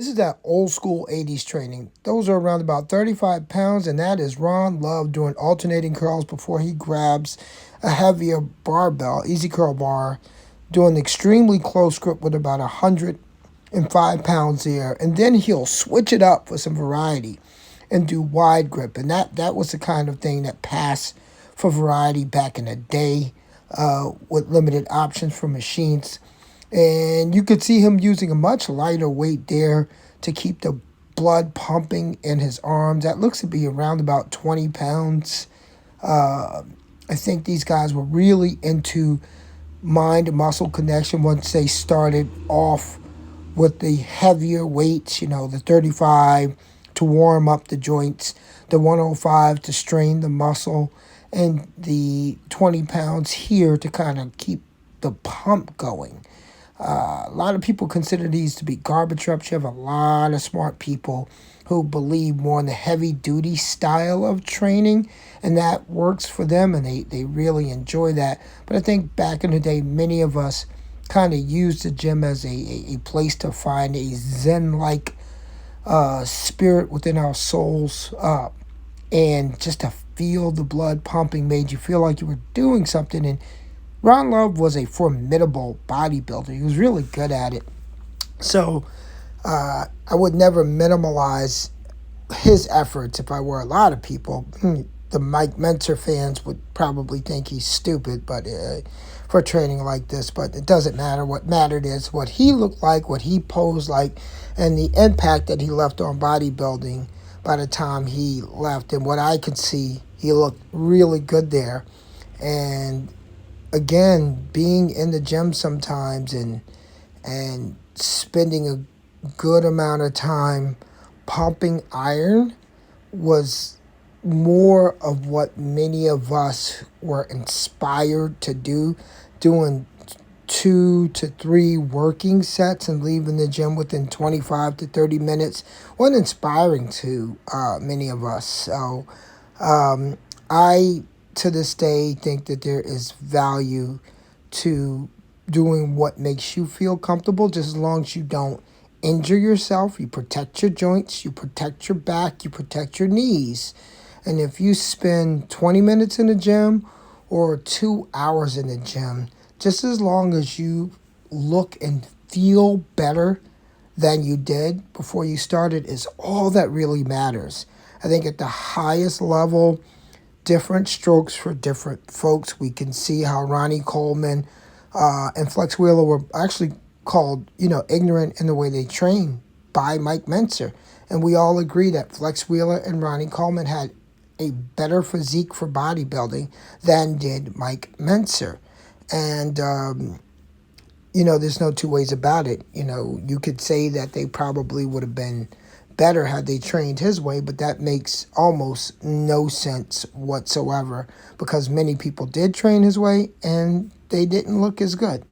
This is that old school 80s training. Those are around about 35 pounds, and that is Ron Love doing alternating curls before he grabs a heavier barbell, easy curl bar, doing extremely close grip with about 105 pounds there. And then he'll switch it up for some variety and do wide grip. And that was the kind of thing that passed for variety back in the day with limited options for machines. And you could see him using a much lighter weight there to keep the blood pumping in his arms. That looks to be around about 20 pounds. I think these guys were really into mind-muscle connection once they started off with the heavier weights, the 35 to warm up the joints, the 105 to strain the muscle, and the 20 pounds here to kind of keep the pump going. A lot of people consider these to be garbage reps. You have a lot of smart people who believe more in the heavy-duty style of training, and that works for them, and they really enjoy that. But I think back in the day, many of us kind of used the gym as a place to find a zen-like spirit within our souls, and just to feel the blood pumping made you feel like you were doing something. And Ron Love was a formidable bodybuilder. He was really good at it. So I would never minimalize his efforts if I were a lot of people. The Mike Mentzer fans would probably think he's stupid for training like this, but it doesn't matter. What mattered is what he looked like, what he posed like, and the impact that he left on bodybuilding by the time he left. And what I could see, he looked really good there. And again, being in the gym sometimes and spending a good amount of time pumping iron was more of what many of us were inspired to do, doing 2 to 3 working sets and leaving the gym within 25 to 30 minutes was inspiring to many of us. So I, to this day, think that there is value to doing what makes you feel comfortable, just as long as you don't injure yourself. You protect your joints, you protect your back, you protect your knees. And if you spend 20 minutes in the gym or 2 hours in the gym, just as long as you look and feel better than you did before you started is all that really matters. I think at the highest level, different strokes for different folks. We can see how Ronnie Coleman and Flex Wheeler were actually called, ignorant in the way they train by Mike Mentzer. And we all agree that Flex Wheeler and Ronnie Coleman had a better physique for bodybuilding than did Mike Mentzer. And, there's no two ways about it. You could say that they probably would have been better had they trained his way, but that makes almost no sense whatsoever because many people did train his way and they didn't look as good.